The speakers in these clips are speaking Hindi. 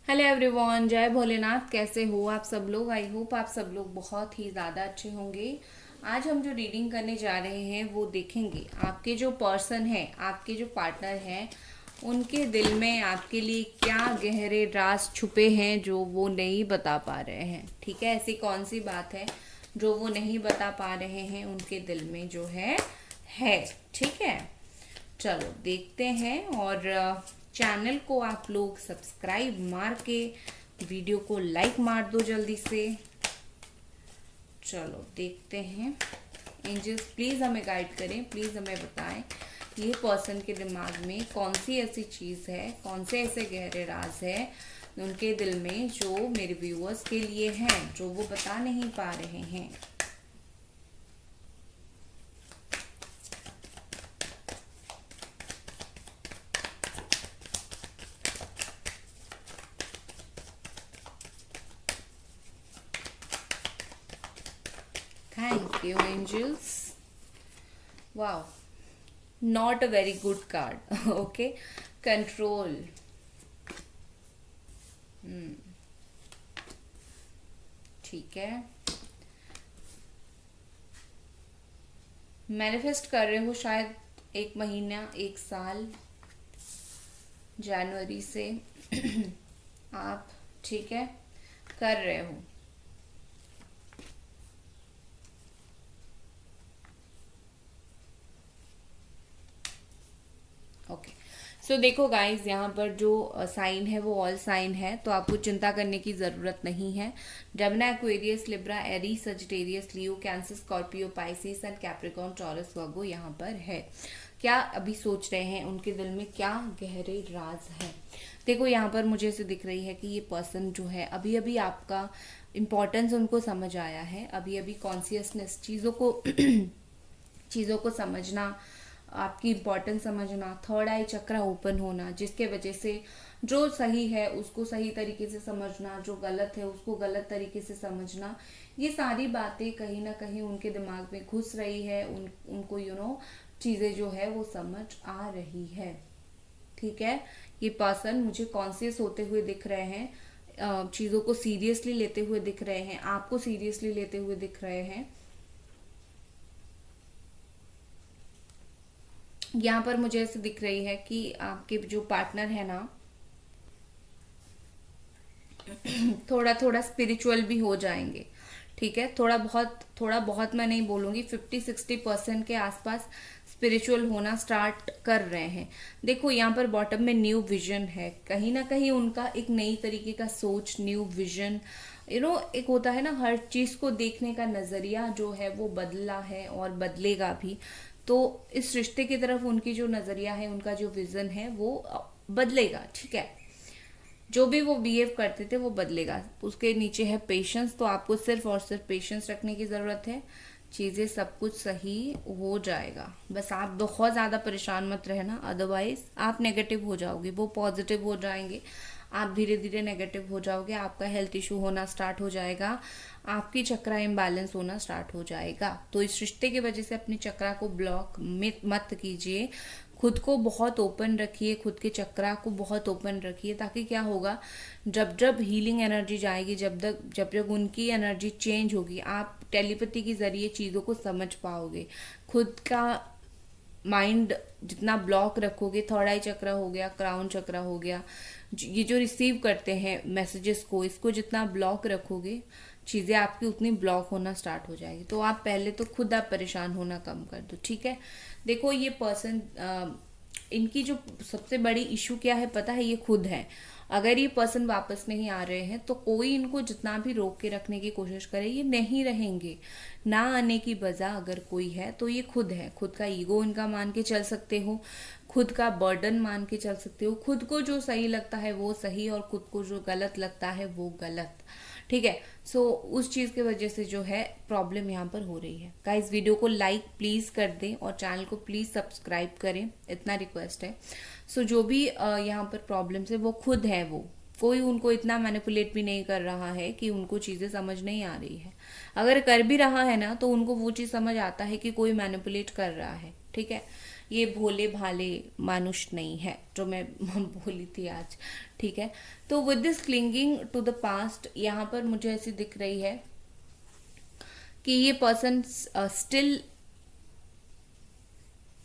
हेलो एवरीवन, जय भोलेनाथ। कैसे हो आप सब लोग? आई होप आप सब लोग बहुत ही ज़्यादा अच्छे होंगे। आज हम जो रीडिंग करने जा रहे हैं वो देखेंगे आपके जो पर्सन है, आपके जो पार्टनर हैं, उनके दिल में आपके लिए क्या गहरे राज छुपे हैं जो वो नहीं बता पा रहे हैं। ठीक है, ऐसी कौन सी बात है जो वो नहीं बता पा रहे हैं उनके दिल में जो है। ठीक है, चलो देखते हैं। और चैनल को आप लोग सब्सक्राइब मार के वीडियो को लाइक मार दो जल्दी से। चलो देखते हैं। एंजल्स प्लीज़ हमें गाइड करें, प्लीज़ हमें बताएं ये पर्सन के दिमाग में कौन सी ऐसी चीज़ है, कौन से ऐसे गहरे राज है उनके दिल में जो मेरे व्यूअर्स के लिए हैं, जो वो बता नहीं पा रहे हैं। Thank you angels. Wow, not a very good card. Okay, control. ठीक है, मैनिफेस्ट कर रहे हो शायद एक महीना, एक साल, जनवरी से आप, ठीक है, कर रहे हो। ओके, सो देखो गाइस, यहाँ पर जो साइन है वो ऑल साइन है, तो आपको चिंता करने की ज़रूरत नहीं है। जमना, Aquarius, Libra, Aries, Sagittarius, Leo, Cancer, Scorpio, Pisces and Capricorn, Taurus, Virgo यहाँ पर है। क्या अभी सोच रहे हैं, उनके दिल में क्या गहरे राज है? देखो यहाँ पर मुझे ऐसे दिख रही है कि ये पर्सन जो है अभी अभी आपका इम्पोर्टेंस उनको समझ आया है। अभी अभी कॉन्शियसनेस, चीज़ों को समझना, आपकी इम्पोर्टेंस समझना, थर्ड आई चक्र ओपन होना, जिसके वजह से जो सही है उसको सही तरीके से समझना, जो गलत है उसको गलत तरीके से समझना, ये सारी बातें कहीं ना कहीं उनके दिमाग में घुस रही है। उनको चीज़ें जो है वो समझ आ रही है। ठीक है, ये पर्सन मुझे कॉन्शियस होते हुए दिख रहे हैं, चीज़ों को सीरियसली लेते हुए दिख रहे हैं, आपको सीरियसली लेते हुए दिख रहे हैं। यहाँ पर मुझे ऐसे दिख रही है कि आपके जो पार्टनर है ना, थोड़ा थोड़ा स्पिरिचुअल भी हो जाएंगे। ठीक है, थोड़ा बहुत मैं नहीं बोलूंगी, 50-60% के आसपास स्पिरिचुअल होना स्टार्ट कर रहे हैं। देखो यहाँ पर बॉटम में न्यू विजन है, कहीं ना कहीं उनका एक नई तरीके का सोच, न्यू विजन, एक होता है ना, हर चीज को देखने का नजरिया जो है वो बदला है और बदलेगा भी। तो इस रिश्ते की तरफ उनकी जो नजरिया है, उनका जो विजन है वो बदलेगा। ठीक है, जो भी वो बिहेव करते थे वो बदलेगा। उसके नीचे है पेशेंस, तो आपको सिर्फ और सिर्फ पेशेंस रखने की ज़रूरत है। चीज़ें सब कुछ सही हो जाएगा, बस आप बहुत ज़्यादा परेशान मत रहना, अदरवाइज आप नेगेटिव हो जाओगे, वो पॉजिटिव हो जाएंगे, आप धीरे धीरे नेगेटिव हो जाओगे, आपका हेल्थ इशू होना स्टार्ट हो जाएगा, आपकी चक्रा इम्बैलेंस होना स्टार्ट हो जाएगा। तो इस रिश्ते की वजह से अपनी चक्रा को ब्लॉक मत कीजिए, खुद को बहुत ओपन रखिए, खुद के चक्रा को बहुत ओपन रखिए, ताकि क्या होगा, जब जब हीलिंग एनर्जी जाएगी, जब जब उनकी एनर्जी चेंज होगी, आप टेलीपैथी के जरिए चीज़ों को समझ पाओगे। खुद का माइंड जितना ब्लॉक रखोगे, थर्ड आई चक्र हो गया, क्राउन चक्र हो गया, ये जो रिसीव करते हैं मैसेजेस को, इसको जितना ब्लॉक रखोगे, चीज़ें आपकी उतनी ब्लॉक होना स्टार्ट हो जाएगी। तो आप पहले तो खुद आप परेशान होना कम कर दो। ठीक है, देखो ये पर्सन, इनकी जो सबसे बड़ी इशू क्या है पता है, ये खुद है। अगर ये पर्सन वापस नहीं आ रहे हैं तो कोई इनको जितना भी रोक के रखने की कोशिश करे, ये नहीं रहेंगे। ना आने की वजह अगर कोई है तो ये खुद है। खुद का ईगो इनका मान के चल सकते हो, खुद का बर्डन मान के चल सकते हो, खुद को जो सही लगता है वो सही और खुद को जो गलत लगता है वो गलत। ठीक है, सो उस चीज़ की वजह से जो है प्रॉब्लम यहाँ पर हो रही है। गाइस, वीडियो को लाइक प्लीज़ कर दें और चैनल को प्लीज़ सब्सक्राइब करें, इतना रिक्वेस्ट है। सो जो भी यहाँ पर प्रॉब्लम्स है वो खुद है, वो कोई उनको इतना मैनिपुलेट भी नहीं कर रहा है कि उनको चीज़ें समझ नहीं आ रही है। अगर कर भी रहा है ना तो उनको वो चीज़ समझ आता है कि कोई मैनिपुलेट कर रहा है। ठीक है, ये भोले भाले मानुष नहीं है जो मैं बोली थी आज, ठीक है। तो with this clinging to the past, यहाँ पर मुझे ऐसी दिख रही है कि ये पर्सन स्टिल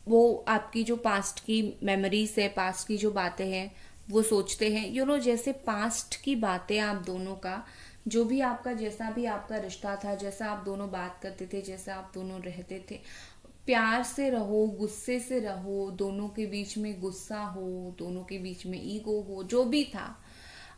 वो आपकी जो पास्ट की मेमोरीज है, पास्ट की जो बातें हैं वो सोचते हैं। जैसे पास्ट की बातें आप दोनों का, जो भी आपका, जैसा भी आपका रिश्ता था, जैसा आप दोनों बात करते थे, जैसा आप दोनों रहते थे, प्यार से रहो, गुस्से से रहो, दोनों के बीच में गुस्सा हो, दोनों के बीच में ईगो हो, जो भी था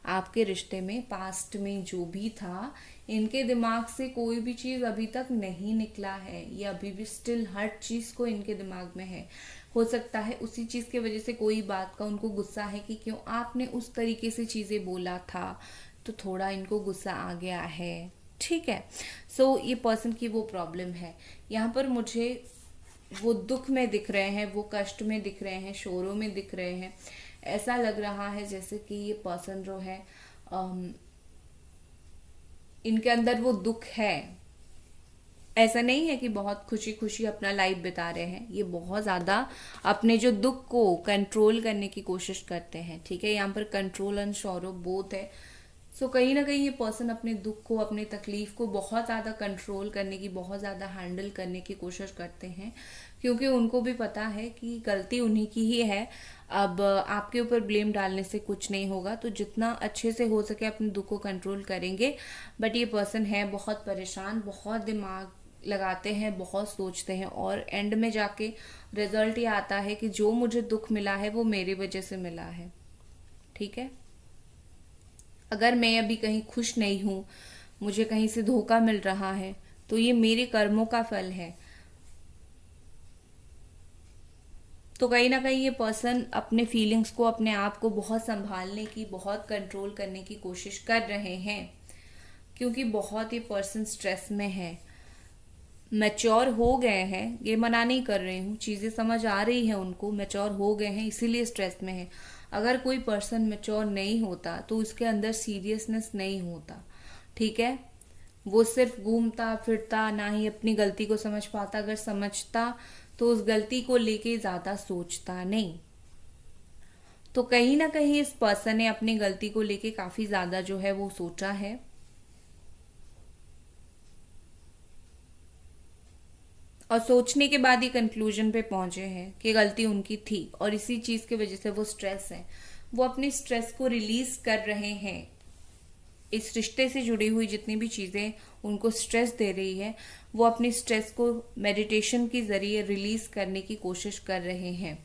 आपके रिश्ते में, पास्ट में जो भी था, इनके दिमाग से कोई भी चीज़ अभी तक नहीं निकला है। ये अभी भी स्टिल हर चीज़ को इनके दिमाग में है। हो सकता है उसी चीज़ की वजह से कोई बात का उनको गुस्सा है कि क्यों आपने उस तरीके से चीज़ें बोला था, तो थोड़ा इनको गुस्सा आ गया है, ठीक है। सो ये पर्सन की वो प्रॉब्लम है। यहाँ पर मुझे वो दुख में दिख रहे हैं, वो कष्ट में दिख रहे हैं, शोरों में दिख रहे हैं। ऐसा लग रहा है जैसे कि ये पर्सन जो है इनके अंदर वो दुख है। ऐसा नहीं है कि बहुत खुशी खुशी अपना लाइफ बिता रहे हैं, ये बहुत ज़्यादा अपने जो दुख को कंट्रोल करने की कोशिश करते हैं, ठीक है। यहाँ पर कंट्रोल एंड सॉरो बोथ है। सो कहीं ना कहीं ये पर्सन अपने दुख को, अपने तकलीफ को बहुत ज़्यादा कंट्रोल करने की, बहुत ज़्यादा हैंडल करने की कोशिश करते हैं, क्योंकि उनको भी पता है कि गलती उन्हीं की ही है। अब आपके ऊपर ब्लेम डालने से कुछ नहीं होगा, तो जितना अच्छे से हो सके अपने दुख को कंट्रोल करेंगे। बट ये पर्सन है बहुत परेशान, बहुत दिमाग लगाते हैं, बहुत सोचते हैं, और एंड में जाके रिजल्ट ये आता है कि जो मुझे दुख मिला है वो मेरी वजह से मिला है, ठीक है। अगर मैं अभी कहीं खुश नहीं हूं, मुझे कहीं से धोखा मिल रहा है, तो ये मेरे कर्मों का फल है। तो कहीं ना कहीं ये पर्सन अपने फीलिंग्स को, अपने आप को बहुत संभालने की, बहुत कंट्रोल करने की कोशिश कर रहे हैं, क्योंकि बहुत ये पर्सन स्ट्रेस में है। मैच्योर हो गए हैं, ये मना नहीं कर रही हूँ, चीज़ें समझ आ रही हैं उनको, मैच्योर हो गए हैं इसीलिए स्ट्रेस में है। अगर कोई पर्सन मैच्योर नहीं होता तो उसके अंदर सीरियसनेस नहीं होता, ठीक है। वो सिर्फ घूमता फिरता, ना ही अपनी गलती को समझ पाता। अगर समझता तो उस गलती को लेके ज़्यादा सोचता नहीं। तो कहीं ना कहीं इस पर्सन ने अपनी गलती को लेके काफ़ी ज़्यादा जो है वो सोचा है, और सोचने के बाद ही कंक्लूजन पे पहुंचे हैं कि गलती उनकी थी, और इसी चीज की वजह से वो स्ट्रेस है। वो अपनी स्ट्रेस को रिलीज कर रहे हैं। इस रिश्ते से जुड़ी हुई जितनी भी चीजें उनको स्ट्रेस दे रही है, वो अपनी स्ट्रेस को मेडिटेशन के जरिए रिलीज करने की कोशिश कर रहे हैं।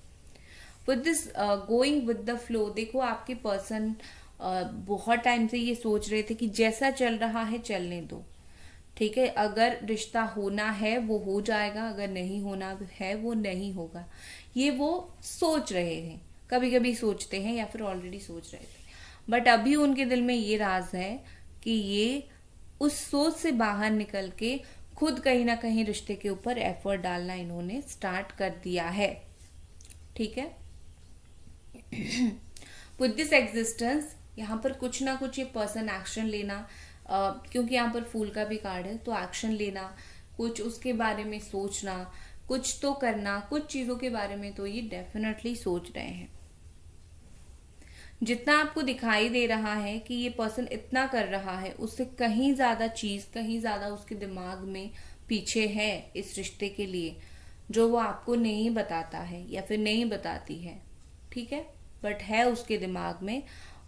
With this going with the flow, देखो आपके पर्सन बहुत टाइम से ये सोच रहे थे कि जैसा चल रहा है चलने दो, ठीक है। अगर रिश्ता होना है वो हो जाएगा, अगर नहीं होना है वो नहीं होगा। ये वो सोच रहे हैं, कभी कभी सोचते हैं या फिर ऑलरेडी सोच रहे थे। बट अभी उनके दिल में ये राज है कि ये उस सोच से बाहर निकल के खुद कहीं ना कहीं रिश्ते के ऊपर एफर्ट डालना इन्होंने स्टार्ट कर दिया है, ठीक है। विद दिस एग्जिस्टेंस, यहाँ पर कुछ ना कुछ ये पर्सन एक्शन लेना, क्योंकि यहाँ पर फूल का भी कार्ड है, तो एक्शन लेना, कुछ उसके बारे में सोचना, कुछ तो करना, कुछ चीज़ों के बारे में तो ये डेफिनेटली सोच रहे हैं। जितना आपको दिखाई दे रहा है कि ये पर्सन इतना कर रहा है, उससे कहीं ज़्यादा चीज़, कहीं ज़्यादा उसके दिमाग में पीछे है इस रिश्ते के लिए, जो वो आपको नहीं बताता है या फिर नहीं बताती है, ठीक है। बट है उसके दिमाग में,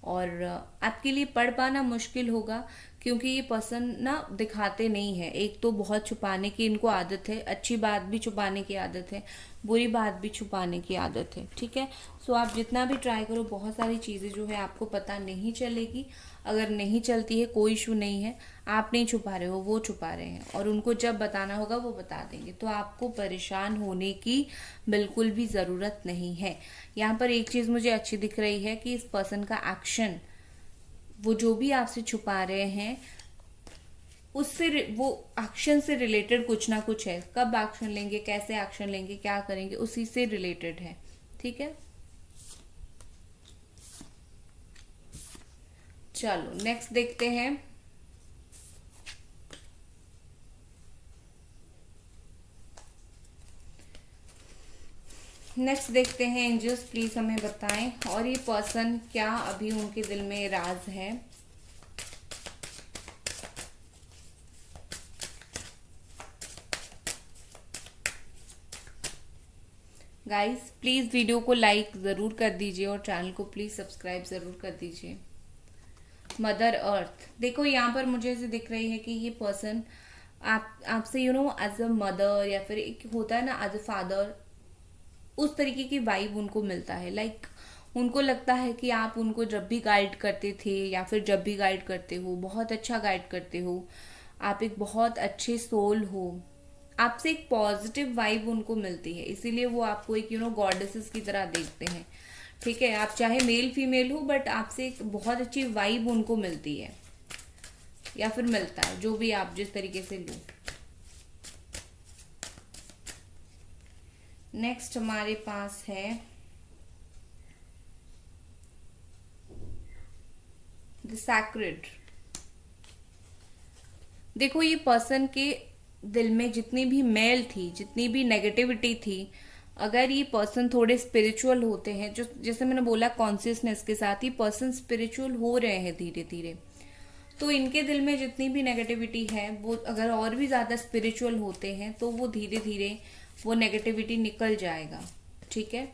और आपके लिए पढ़ पाना मुश्किल होगा, क्योंकि ये पर्सन ना दिखाते नहीं है। एक तो बहुत छुपाने की इनको आदत है, अच्छी बात भी छुपाने की आदत है, बुरी बात भी छुपाने की आदत है, ठीक है। सो आप जितना भी ट्राई करो, बहुत सारी चीज़ें जो है आपको पता नहीं चलेगी। अगर नहीं चलती है कोई इशू नहीं है, आप नहीं छुपा रहे हो, वो छुपा रहे हैं, और उनको जब बताना होगा वो बता देंगे। तो आपको परेशान होने की बिल्कुल भी ज़रूरत नहीं है। यहाँ पर एक चीज़ मुझे अच्छी दिख रही है कि इस पर्सन का एक्शन, वो जो भी आपसे छुपा रहे हैं उससे, वो एक्शन से रिलेटेड कुछ ना कुछ है। कब एक्शन लेंगे, कैसे एक्शन लेंगे, क्या करेंगे, उसी से रिलेटेड है, ठीक है। चलो नेक्स्ट देखते हैं। नेक्स्ट देखते हैं एंजल्स प्लीज हमें बताएं, और ये पर्सन क्या अभी उनके दिल में राज है। गाइस प्लीज वीडियो को लाइक जरूर कर दीजिए और चैनल को प्लीज सब्सक्राइब जरूर कर दीजिए। मदर अर्थ, देखो यहाँ पर मुझे ऐसे दिख रही है कि ये पर्सन आपसे एज अ मदर या फिर एक होता है ना एज अ फादर, उस तरीके की वाइब उनको मिलता है। लाइक उनको लगता है कि आप उनको जब भी गाइड करते थे या फिर जब भी गाइड करते हो, बहुत अच्छा गाइड करते हो, आप एक बहुत अच्छे सोल हो, आपसे एक पॉजिटिव वाइब उनको मिलती है, इसीलिए वो आपको एक गॉडेसेस की तरह देखते हैं। ठीक है, आप चाहे मेल फीमेल हो बट आपसे एक बहुत अच्छी वाइब उनको मिलती है या फिर मिलता है, जो भी आप जिस तरीके से लो। नेक्स्ट हमारे पास है द सैक्रेड। देखो ये पर्सन के दिल में जितनी भी मेल थी, जितनी भी नेगेटिविटी थी, अगर ये पर्सन थोड़े स्पिरिचुअल होते हैं, जो जैसे मैंने बोला कॉन्शियसनेस के साथ ही पर्सन स्पिरिचुअल हो रहे हैं धीरे धीरे, तो इनके दिल में जितनी भी नेगेटिविटी है वो अगर और भी ज़्यादा स्पिरिचुअल होते हैं तो वो धीरे धीरे वो नेगेटिविटी निकल जाएगा। ठीक है,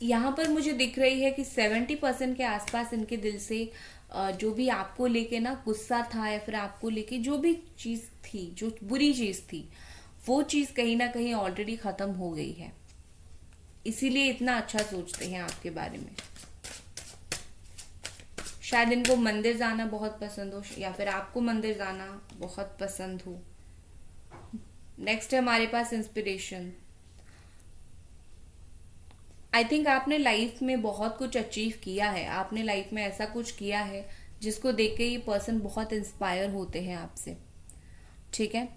यहाँ पर मुझे दिख रही है कि 70% के आसपास इनके दिल से जो भी आपको लेके ना गुस्सा था या फिर आपको लेके जो भी चीज़ थी, जो बुरी चीज़ थी, वो चीज़ कहीं ना कहीं ऑलरेडी ख़त्म हो गई है, इसीलिए इतना अच्छा सोचते हैं आपके बारे में। शायद इनको मंदिर जाना बहुत पसंद हो या फिर आपको मंदिर जाना बहुत पसंद हो। नेक्स्ट है हमारे पास इंस्पिरेशन। आई थिंक आपने लाइफ में बहुत कुछ अचीव किया है, आपने लाइफ में ऐसा कुछ किया है जिसको देख के ये पर्सन बहुत इंस्पायर होते हैं आपसे। ठीक है,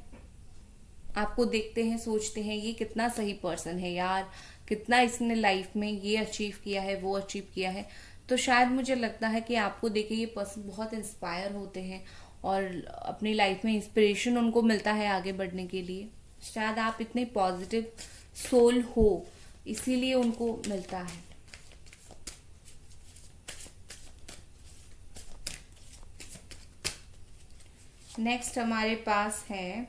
आपको देखते हैं, सोचते हैं ये कितना सही पर्सन है यार, कितना इसने लाइफ में ये अचीव किया है, वो अचीव किया है। तो शायद मुझे लगता है कि आपको देखे ये पर्सन बहुत इंस्पायर होते हैं और अपनी लाइफ में इंस्पिरेशन उनको मिलता है आगे बढ़ने के लिए। शायद आप इतने पॉजिटिव सोल हो, इसीलिए उनको मिलता है। नेक्स्ट हमारे पास है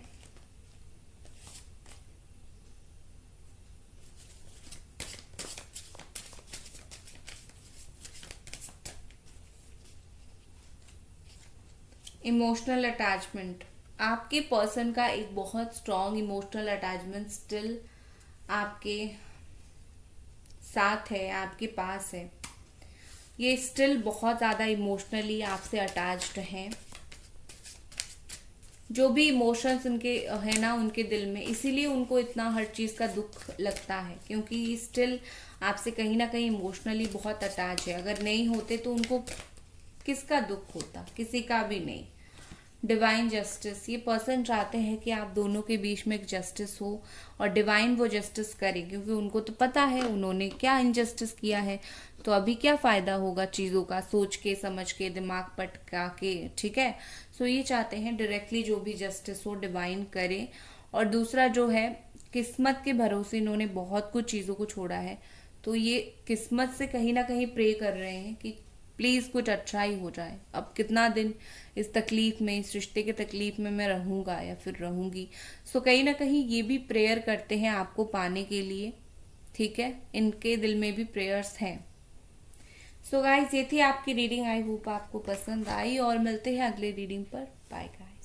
इमोशनल अटैचमेंट। आपके पर्सन का एक बहुत स्ट्रॉन्ग इमोशनल अटैचमेंट स्टिल आपके साथ है, आपके पास है। ये स्टिल बहुत ज़्यादा इमोशनली आपसे अटैच्ड हैं। जो भी इमोशंस उनके है ना उनके दिल में, इसीलिए उनको इतना हर चीज़ का दुख लगता है, क्योंकि स्टिल आपसे कहीं ना कहीं इमोशनली बहुत अटैच है। अगर नहीं होते तो उनको किसका दुख होता, किसी का भी नहीं। डिवाइन जस्टिस, ये पर्सन चाहते हैं कि आप दोनों के बीच में एक जस्टिस हो और डिवाइन वो जस्टिस करे, क्योंकि उनको तो पता है उन्होंने क्या इनजस्टिस किया है, तो अभी क्या फ़ायदा होगा चीज़ों का सोच के समझ के दिमाग पटका के। ठीक है, सो ये चाहते हैं डायरेक्टली जो भी जस्टिस हो डिवाइन करे। और दूसरा जो है, किस्मत के भरोसे इन्होंने बहुत कुछ चीज़ों को छोड़ा है, तो ये किस्मत से कहीं ना कहीं प्रे कर रहे हैं कि प्लीज़ कुछ अच्छा ही हो जाए। अब कितना दिन इस तकलीफ में, इस रिश्ते के तकलीफ में मैं रहूँगा या फिर रहूँगी। सो कहीं ना कहीं ये भी प्रेयर करते हैं आपको पाने के लिए। ठीक है, इनके दिल में भी प्रेयर्स हैं। सो गाइस, ये थी आपकी रीडिंग। आई होप आपको पसंद आई और मिलते हैं अगले रीडिंग पर। Bye guys.